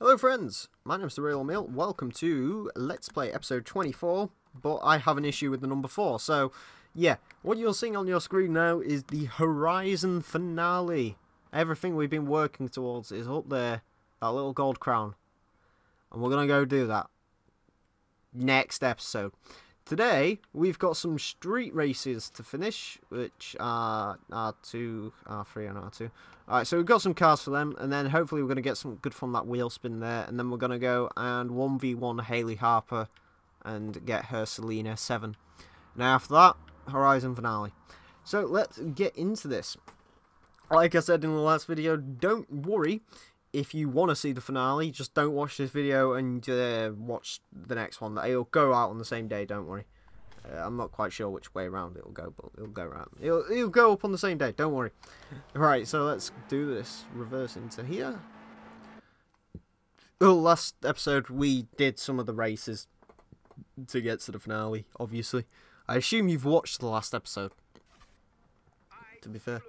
Hello friends, my name's TheRealEmile. Welcome to Let's Play episode 24, but I have an issue with the number 4. So, yeah, what you're seeing on your screen now is the Horizon finale. Everything we've been working towards is up there, that little gold crown. And we're going to go do that next episode. Today, we've got some street races to finish, which are R2, R3 and R2. Alright, so we've got some cars for them, and then hopefully we're going to get some good from that wheel spin there, and then we're going to go and 1v1 Hayley Harper and get her Selena 7. Now after that, Horizon finale. So let's get into this. Like I said in the last video, don't worry if you want to see the finale, just don't watch this video and watch the next one. It'll go out on the same day, don't worry. I'm not quite sure which way around it'll go, but it'll go around. It'll go up on the same day, don't worry. Right, so let's do this. Reverse into here. Oh, last episode we did some of the races to get to the finale, obviously. I assume you've watched the last episode, to be fair.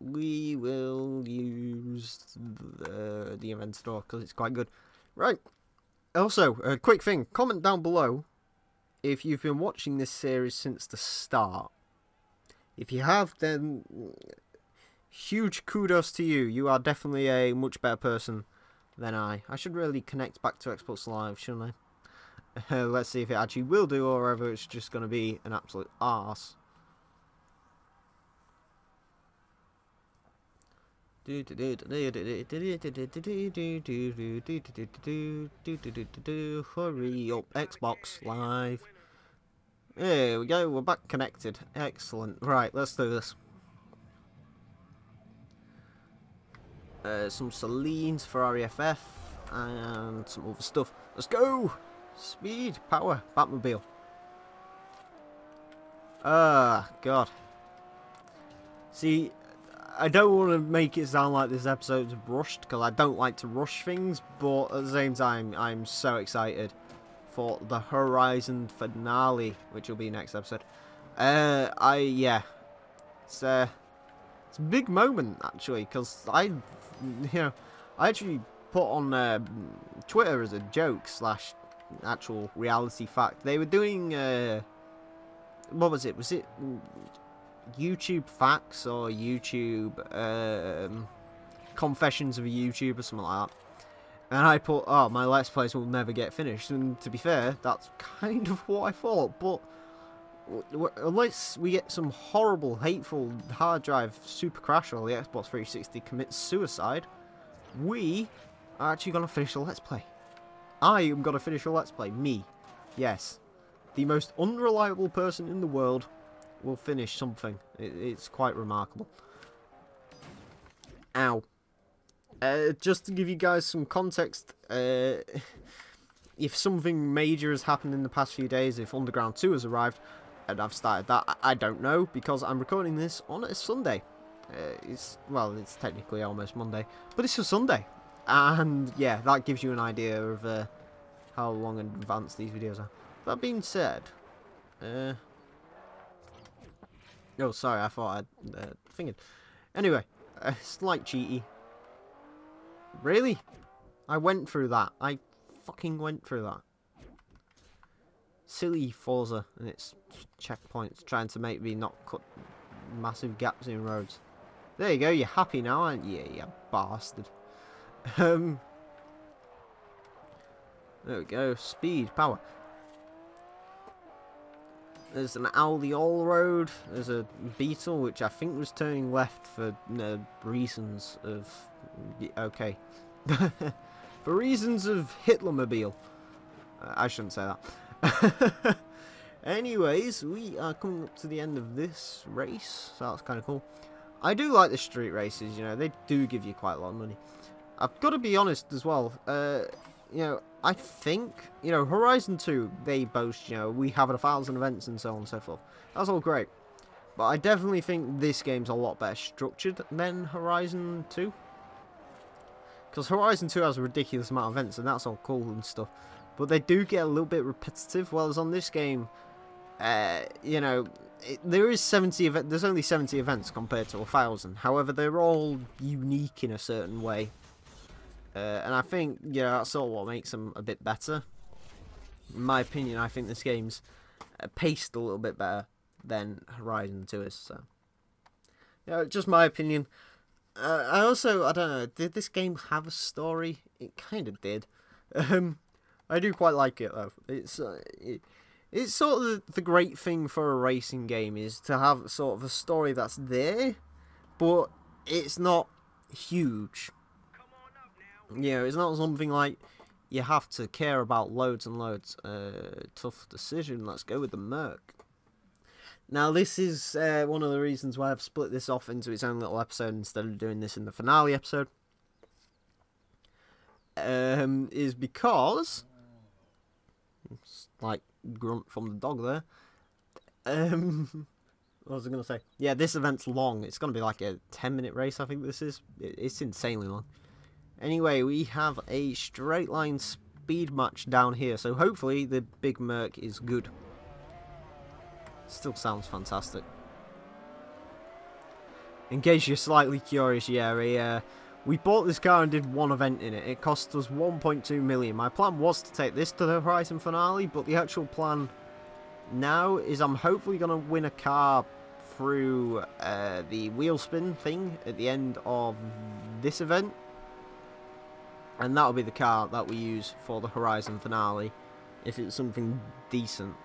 We will use the event store because it's quite good. Right. Also, a quick thing. Comment down below if you've been watching this series since the start. If you have, then huge kudos to you. You are definitely a much better person than I. I should really connect back to Xbox Live, shouldn't I? Let's see if it actually will do, or whether it's just going to be an absolute arse. Hurry up, Xbox Live. There we go, we're back connected. Excellent. Right, let's do this. Some Celine's Ferrari FF and some other stuff. Let's go! Speed, power, Batmobile. Ah, God. See, I don't want to make it sound like this episode's rushed, because I don't like to rush things, but at the same time, I'm so excited for the Horizon finale, which will be next episode. Yeah, it's a big moment, actually, because I actually put on Twitter as a joke / actual reality fact. They were doing, what was it? Was it YouTube facts or YouTube confessions of a YouTuber or something like that, and I put, oh, my Let's Plays will never get finished, and to be fair, that's kind of what I thought, but unless we get some horrible, hateful hard drive super crash or the Xbox 360 commits suicide, we are actually going to finish the Let's Play. I am going to finish a Let's Play. Me. Yes. The most unreliable person in the world will finish something. It's quite remarkable. Ow. Just to give you guys some context, if something major has happened in the past few days, if Underground 2 has arrived, and I've started that, I don't know, because I'm recording this on a Sunday. It's technically almost Monday, but it's a Sunday. And yeah, that gives you an idea of how long in advance these videos are. That being said, oh, sorry, I thought I'd fingered. Anyway, slight cheaty. Really? I went through that. I fucking went through that. Silly Forza and its checkpoints trying to make me not cut massive gaps in roads. There you go, you're happy now, aren't you, you bastard? There we go, speed, power. There's an Aldi All Road, there's a Beetle, which I think was turning left for reasons of... okay. For reasons of Hitlermobile. I shouldn't say that. Anyways, we are coming up to the end of this race, so that's kind of cool. I do like the street races, you know, they do give you quite a lot of money. I've got to be honest as well, you know, I think, you know, Horizon 2, they boast, you know, we have 1,000 events and so on and so forth. That's all great. But I definitely think this game's a lot better structured than Horizon 2. Because Horizon 2 has a ridiculous amount of events, and that's all cool and stuff. But they do get a little bit repetitive, whereas on this game, you know, there is 70 there's only 70 events compared to 1,000. However, they're all unique in a certain way. And I think, yeah, that's sort of what makes them a bit better. In my opinion, I think this game's paced a little bit better than Horizon 2 is. So, yeah, just my opinion. I don't know, did this game have a story? It kind of did. I do quite like it though. It's sort of the great thing for a racing game is to have sort of a story that's there, but it's not huge. You know, it's not something like you have to care about loads and loads. Tough decision. Let's go with the Merc. Now, this is one of the reasons why I've split this off into its own little episode instead of doing this in the finale episode. Is because, like grunt from the dog there. What was I going to say? Yeah, this event's long. It's going to be like a 10-minute race, I think this is. It's insanely long. Anyway, we have a straight line speed match down here, so hopefully the big Merc is good. Still sounds fantastic. In case you're slightly curious, yeah, we bought this car and did one event in it. It cost us 1.2 million. My plan was to take this to the Horizon finale, but the actual plan now is I'm hopefully going to win a car through the wheel spin thing at the end of this event. And that'll be the car that we use for the Horizon finale, if it's something decent.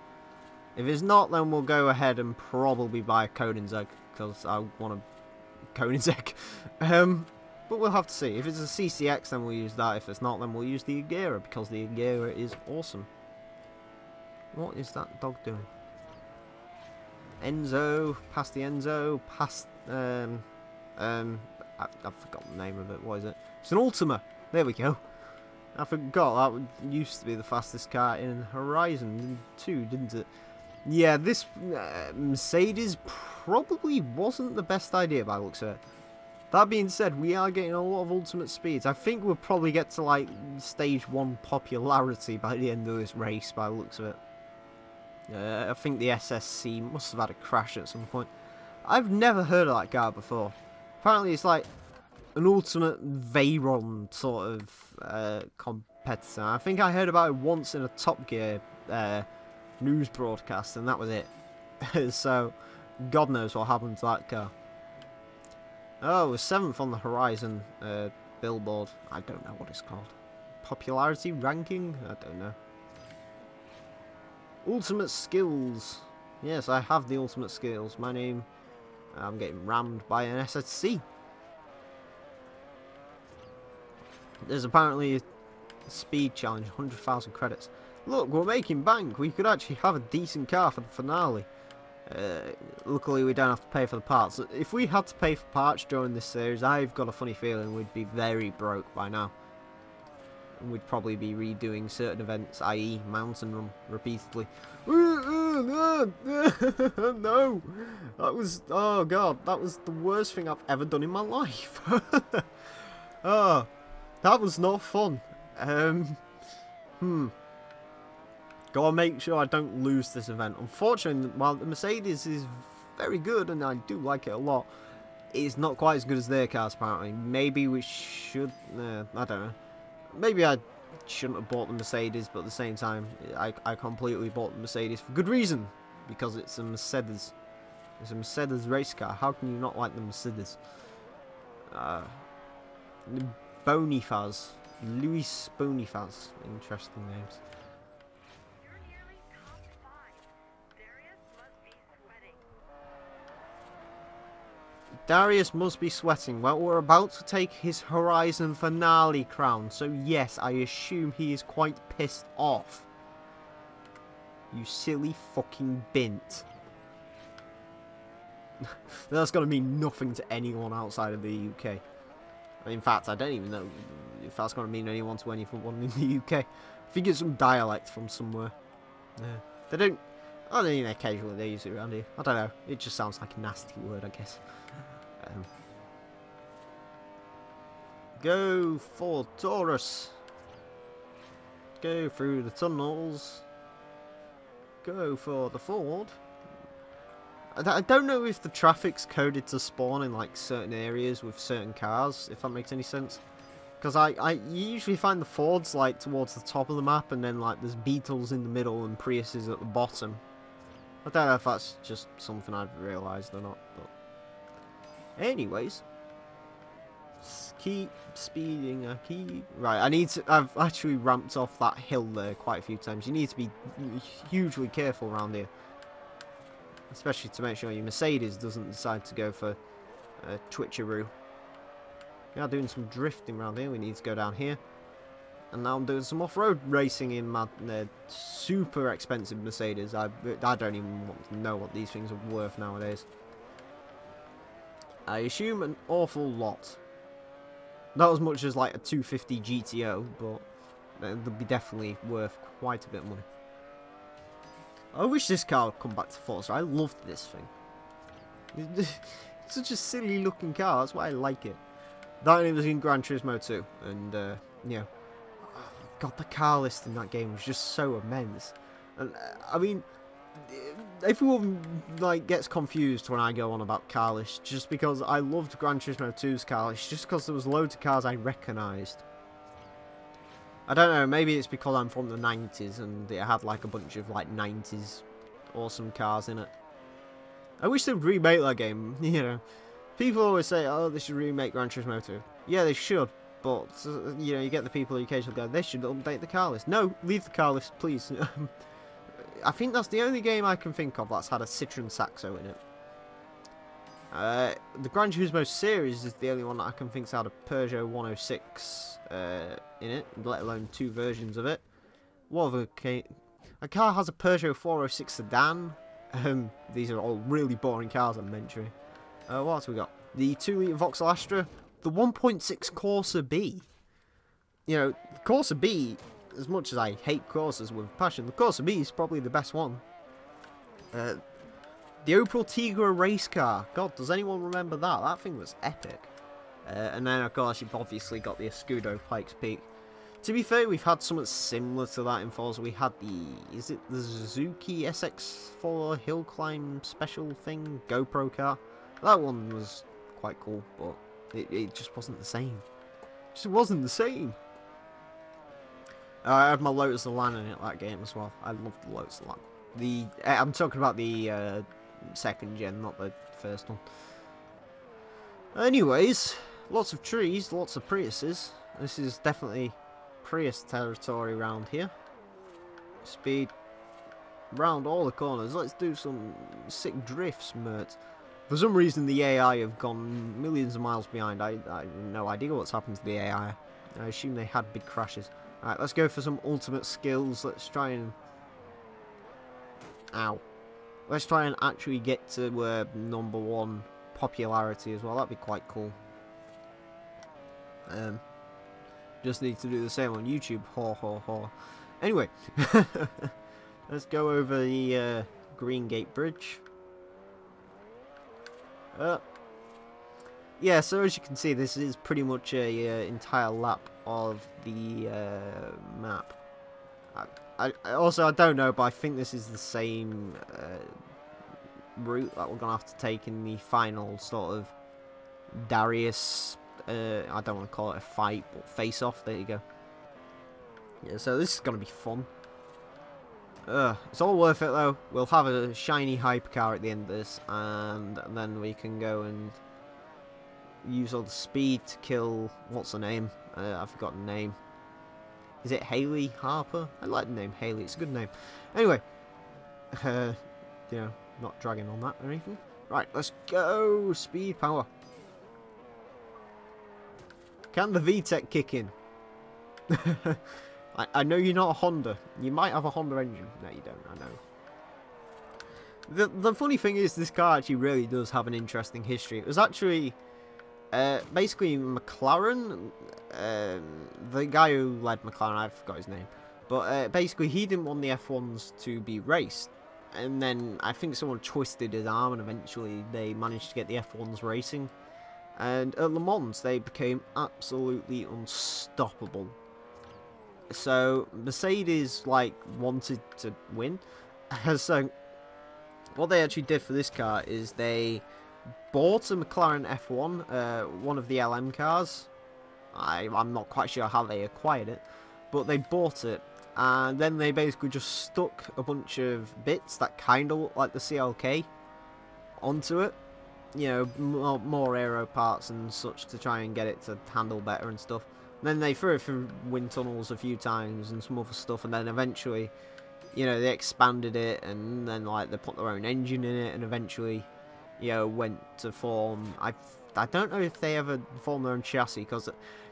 If it's not, then we'll go ahead and probably buy a Koenigsegg, because I want a Koenigsegg. But we'll have to see. If it's a CCX, then we'll use that. If it's not, then we'll use the Agera, because the Agera is awesome. What is that dog doing? Enzo, past the Enzo, past, I've forgotten the name of it. What is it? It's an Ultima. There we go. I forgot that used to be the fastest car in Horizon 2, didn't it? Yeah, this Mercedes probably wasn't the best idea by the looks of it. That being said, we are getting a lot of ultimate speeds. I think we'll probably get to like stage 1 popularity by the end of this race by the looks of it. I think the SSC must have had a crash at some point. I've never heard of that car before. Apparently it's like an ultimate Veyron sort of competitor. I think I heard about it once in a Top Gear news broadcast, and that was it. So, God knows what happened to that car. Oh, we're 7th on the Horizon billboard. I don't know what it's called. Popularity ranking? I don't know. Ultimate skills. Yes, I have the ultimate skills. My name... I'm getting rammed by an SSC. There's apparently a speed challenge, 100,000 credits. Look, we're making bank. We could actually have a decent car for the finale. Luckily, we don't have to pay for the parts. If we had to pay for parts during this series, I've got a funny feeling we'd be very broke by now. And we'd probably be redoing certain events, i.e. Mountain Run, repeatedly. No! That was... Oh, God. That was the worst thing I've ever done in my life. Oh, that was not fun. Gotta make sure I don't lose this event. Unfortunately, while the Mercedes is very good, and I do like it a lot, it's not quite as good as their cars, apparently. Maybe we should... I don't know. Maybe I shouldn't have bought the Mercedes, but at the same time, I completely bought the Mercedes for good reason. Because it's a Mercedes. It's a Mercedes race car. How can you not like the Mercedes? Bonifaz. Luis Bonifaz. Interesting names. Darius must be sweating. Well, we're about to take his Horizon finale crown, so yes, I assume he is quite pissed off. You silly fucking bint. That's going to mean nothing to anyone outside of the UK. In fact, I don't even know if that's going to mean anyone to anyone in the UK. I think it's some dialect from somewhere. Yeah. They don't... I don't even occasionally they use it around here. I don't know. It just sounds like a nasty word, I guess. Go for Taurus. Go through the tunnels. Go for the Ford. I don't know if the traffic's coded to spawn in like certain areas with certain cars, if that makes any sense. Because you usually find the Fords like towards the top of the map, and then like there's Beetles in the middle and Priuses at the bottom. I don't know if that's just something I've realised or not, but anyways, keep speeding. Right. I've actually ramped off that hill there quite a few times. You need to be hugely careful around here, especially to make sure your Mercedes doesn't decide to go for a twitcheroo. Yeah, doing some drifting around here. We need to go down here. And now I'm doing some off-road racing in my super expensive Mercedes. I don't even want to know what these things are worth nowadays. I assume an awful lot. Not as much as like a 250 GTO, but they'll be definitely worth quite a bit of money. I wish this car would come back to Forza. I loved this thing. It's such a silly looking car. That's why I like it. That and it was in Gran Turismo 2, and you know, God, the car list in that game was just so immense. And I mean, everyone like gets confused when I go on about car lists, just because I loved Gran Turismo 2's car list, just because there was loads of cars I recognised. I don't know, maybe it's because I'm from the 90s and it had like a bunch of like 90s awesome cars in it. I wish they'd remake that game, you know. People always say, oh, they should remake Gran Turismo 2. Yeah, they should, but, you know, you get the people who occasionally go, they should update the car list. No, leave the car list, please. I think that's the only game I can think of that's had a Citroen Saxo in it. The Gran Turismo series is the only one that I can think's had a Peugeot 106 in it, let alone 2 versions of it. What other a car has a Peugeot 406 sedan. These are all really boring cars I'm mentioning. What else we got? The 2-litre Vauxhall Astra, the 1.6 Corsa B. You know, the Corsa B, as much as I hate Corsas with passion, the Corsa B is probably the best one. The Opel Tigra race car. God, does anyone remember that? That thing was epic. And then, of course, you've obviously got the Escudo Pikes Peak. To be fair, we've had something similar to that in Forza. We had the, is it the Suzuki SX4 hill climb special thing? GoPro car. That one was quite cool, but it just wasn't the same. It just wasn't the same. I had my Lotus Elan in it, that game as well. I loved the Lotus Elan. I'm talking about the second gen, not the first one. Anyways, lots of trees, lots of Priuses. This is definitely Prius territory around here. Speed round all the corners. Let's do some sick drifts, Mert. For some reason, the AI have gone millions of miles behind. I have no idea what's happened to the AI. I assume they had big crashes. Alright, let's go for some ultimate skills. Let's try and... Ow. Let's try and actually get to #1 popularity as well. That'd be quite cool. Just need to do the same on YouTube. Haw, haw, haw. Anyway. Let's go over the Green Gate Bridge. Yeah, so as you can see, this is pretty much a entire lap of the map. I don't know, but I think this is the same route that we're gonna have to take in the final sort of Darius. I don't want to call it a fight, but face-off. There you go. Yeah, so this is gonna be fun. It's all worth it though. We'll have a shiny hypercar at the end of this, and then we can go and use all the speed to kill, what's her name? I've forgotten the name. Is it Haley Harper? I like the name Haley, it's a good name. Anyway, you know, not dragging on that or anything. Right, let's go! Speed power. Can the VTEC kick in? I know you're not a Honda. You might have a Honda engine. No, you don't, I know. The funny thing is, this car actually really does have an interesting history. It was actually... basically, McLaren, the guy who led McLaren, I forgot his name, but basically he didn't want the F1s to be raced, and then I think someone twisted his arm, and eventually they managed to get the F1s racing, and at Le Mans they became absolutely unstoppable. So Mercedes like wanted to win, so what they actually did for this car is they bought a McLaren F1, one of the LM cars. I'm not quite sure how they acquired it, but they bought it, and then they basically just stuck a bunch of bits that kind of look like the CLK onto it. You know, more aero parts and such to try and get it to handle better and stuff. And then they threw it through wind tunnels a few times and some other stuff, and then eventually, you know, they expanded it, and then like they put their own engine in it, and eventually, you know, went to form. I don't know if they ever formed their own chassis, because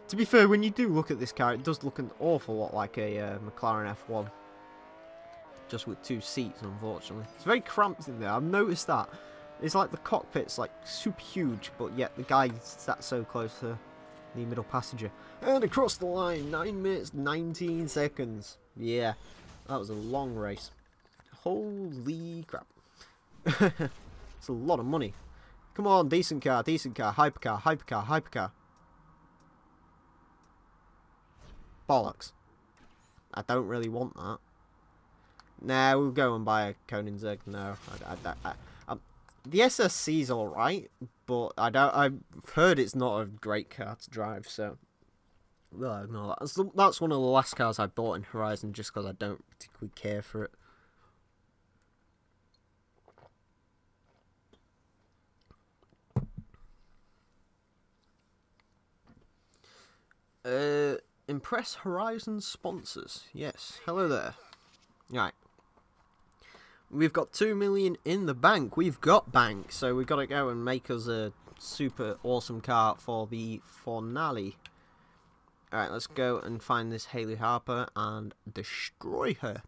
to be fair, when you do look at this car, it does look an awful lot like a McLaren F1, just with 2 seats. Unfortunately, it's very cramped in there. I've noticed that. It's like the cockpit's like super huge, but yet the guy sat so close to the middle passenger. And across the line, 9 minutes 19 seconds. Yeah, that was a long race. Holy crap. It's a lot of money. Come on, decent car, hypercar, hypercar, hypercar. Bollocks. I don't really want that. Nah, we'll go and buy a Koenigsegg. No, the SSC's alright, but I've heard it's not a great car to drive, so no, that's one of the last cars I bought in Horizon just because I don't particularly care for it. Impress Horizon sponsors. Yes, hello there. Right. We've got 2 million in the bank. We've got bank, so we've got to go and make us a super awesome car for the finale. Alright, let's go and find this Hayley Harper and destroy her.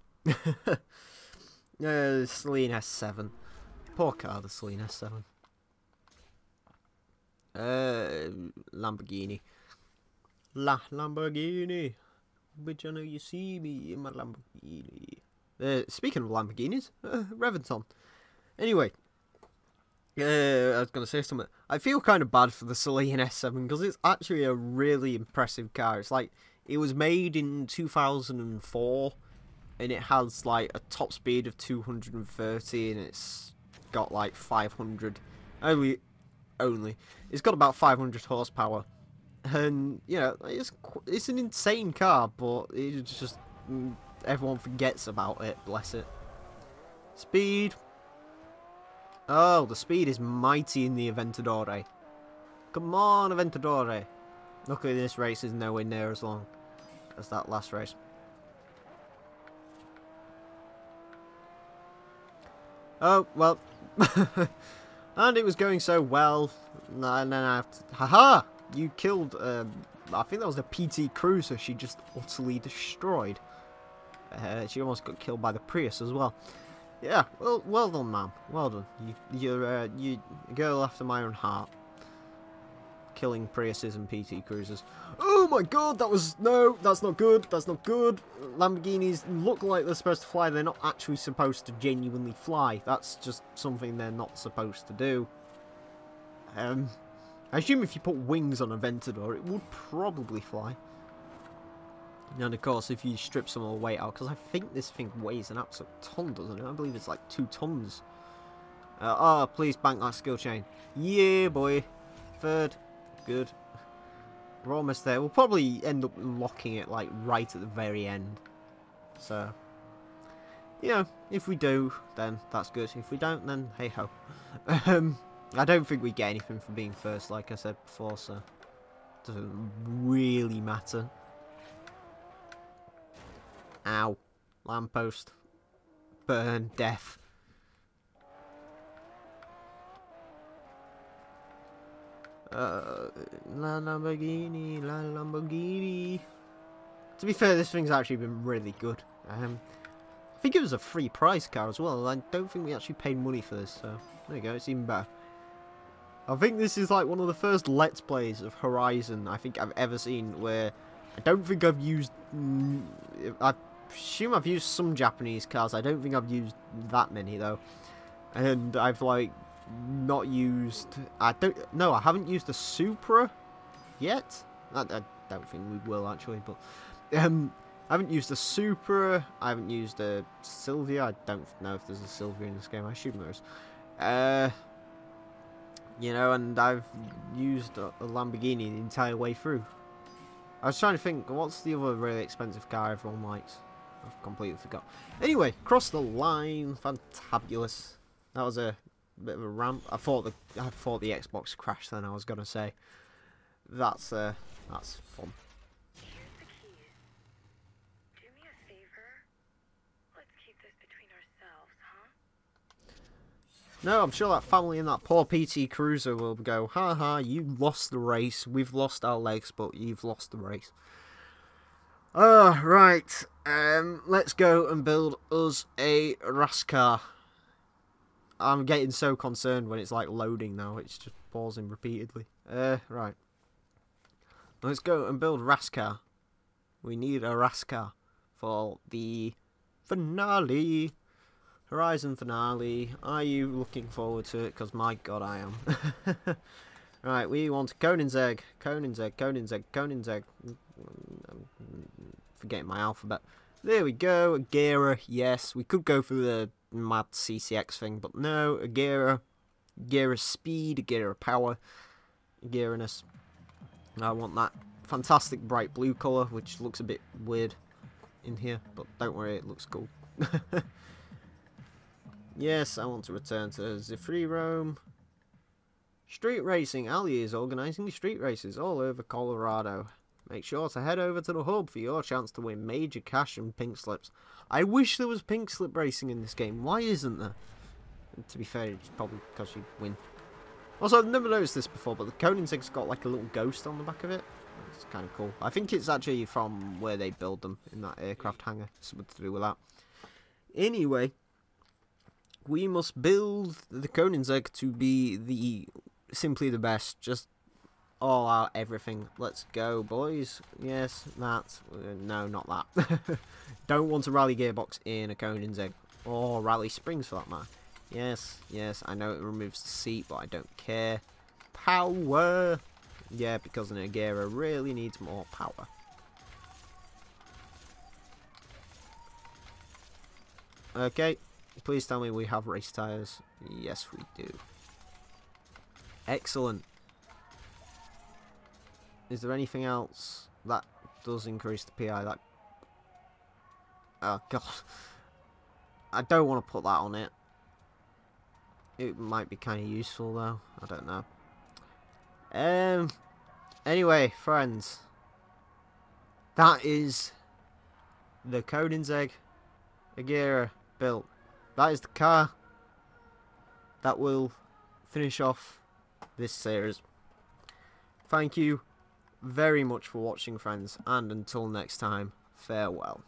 Celine S7. Poor car, the Celine S7. Lamborghini. Lamborghini. Bitch, I know you see me in my Lamborghini. Speaking of Lamborghinis, Reventon. Anyway, I was going to say something. I feel kind of bad for the Celine S7 because it's actually a really impressive car. It's like, it was made in 2004 and it has like a top speed of 230 and it's got like 500, only, it's got about 500 horsepower. And, you know, it's an insane car, but it's just, everyone forgets about it, bless it. Speed. Oh, the speed is mighty in the Aventador. Come on, Aventador. Luckily, this race is nowhere near as long as that last race. Oh, well. And it was going so well. And then I have to... Haha! You killed... I think that was a PT Cruiser she just utterly destroyed. She almost got killed by the Prius as well. Yeah, well done, ma'am. Well done. You're a girl after my own heart. Killing Priuses and PT Cruisers. Oh my god, that was... No, that's not good. That's not good. Lamborghinis look like they're supposed to fly. They're not actually supposed to genuinely fly. That's just something they're not supposed to do. I assume if you put wings on a Aventador, it would probably fly. And of course, if you strip some of the weight out, because I think this thing weighs an absolute ton, doesn't it? I believe it's like 2 tons. Oh, please bank that skill chain. Yeah, boy. Third. Good. We're almost there. We'll probably end up locking it like right at the very end. So, you know, if we do, then that's good. If we don't, then hey ho. I don't think we get anything for being first, like I said before, so it doesn't really matter. Ow. Lamppost. Burn. Death. La Lamborghini, la Lamborghini. To be fair, this thing's actually been really good. I think it was a free price car as well. I don't think we actually paid money for this, so there you go, it's even better. I think this is like one of the first Let's Plays of Horizon I think I've ever seen where I don't think I've used... I assume I've used some Japanese cars. I don't think I've used that many though. And I've like not used... I haven't used the Supra yet. I don't think we will actually, but... I haven't used a Supra. I haven't used a Sylvia. I don't know if there's a Sylvia in this game. I assume there is. You know, and I've used a Lamborghini the entire way through. I was trying to think, what's the other really expensive car everyone likes? I've completely forgot. Anyway, cross the line. Fantabulous. That was a bit of a ramp. I thought the Xbox crashed then, I was going to say. That's fun. Here's the keys. Do me a favor. Let's keep this between ourselves, huh? No, I'm sure that family in that poor PT Cruiser will go, haha, you lost the race. We've lost our legs, but you've lost the race. Right. Let's go and build us a race car. I'm getting so concerned when it's like loading now. It's just pausing repeatedly. Right. Let's go and build race car. We need a race car for the finale. Horizon finale. Are you looking forward to it? Because my god, I am. Right, we want Koenigsegg. Koenigsegg. I'm forgetting my alphabet. There we go. Agera, yes. We could go for the mad CCX thing, but no. Agera. Agera speed. Agera power. Agera-ness. I want that fantastic bright blue colour, which looks a bit weird in here, but don't worry, it looks cool. Yes, I want to return to the free roam. Street racing. Ali is organising street races all over Colorado. Make sure to head over to the hub for your chance to win major cash and pink slips. I wish there was pink slip racing in this game. Why isn't there? And to be fair, it's probably because you win. Also, I've never noticed this before, but the Koenigsegg's got like a little ghost on the back of it. It's kind of cool. I think it's actually from where they build them in that aircraft hangar. Something to do with that. Anyway, we must build the Koenigsegg to be simply the best. Just all out everything. Let's go, boys. Yes, that. No, not that. Don't want a rally gearbox in a Koenigsegg. Or rally springs for that matter. Yes, yes, I know it removes the seat, but I don't care. Power! Yeah, because an Agera really needs more power. Okay, please tell me we have race tyres. Yes, we do. Excellent. Is there anything else that does increase the PI? That... Oh, God. I don't want to put that on it. It might be kind of useful, though. I don't know. Anyway, friends. That is the Koenigsegg Agera built. That is the car that will finish off this series. Thank you very much for watching, friends, and until next time, farewell.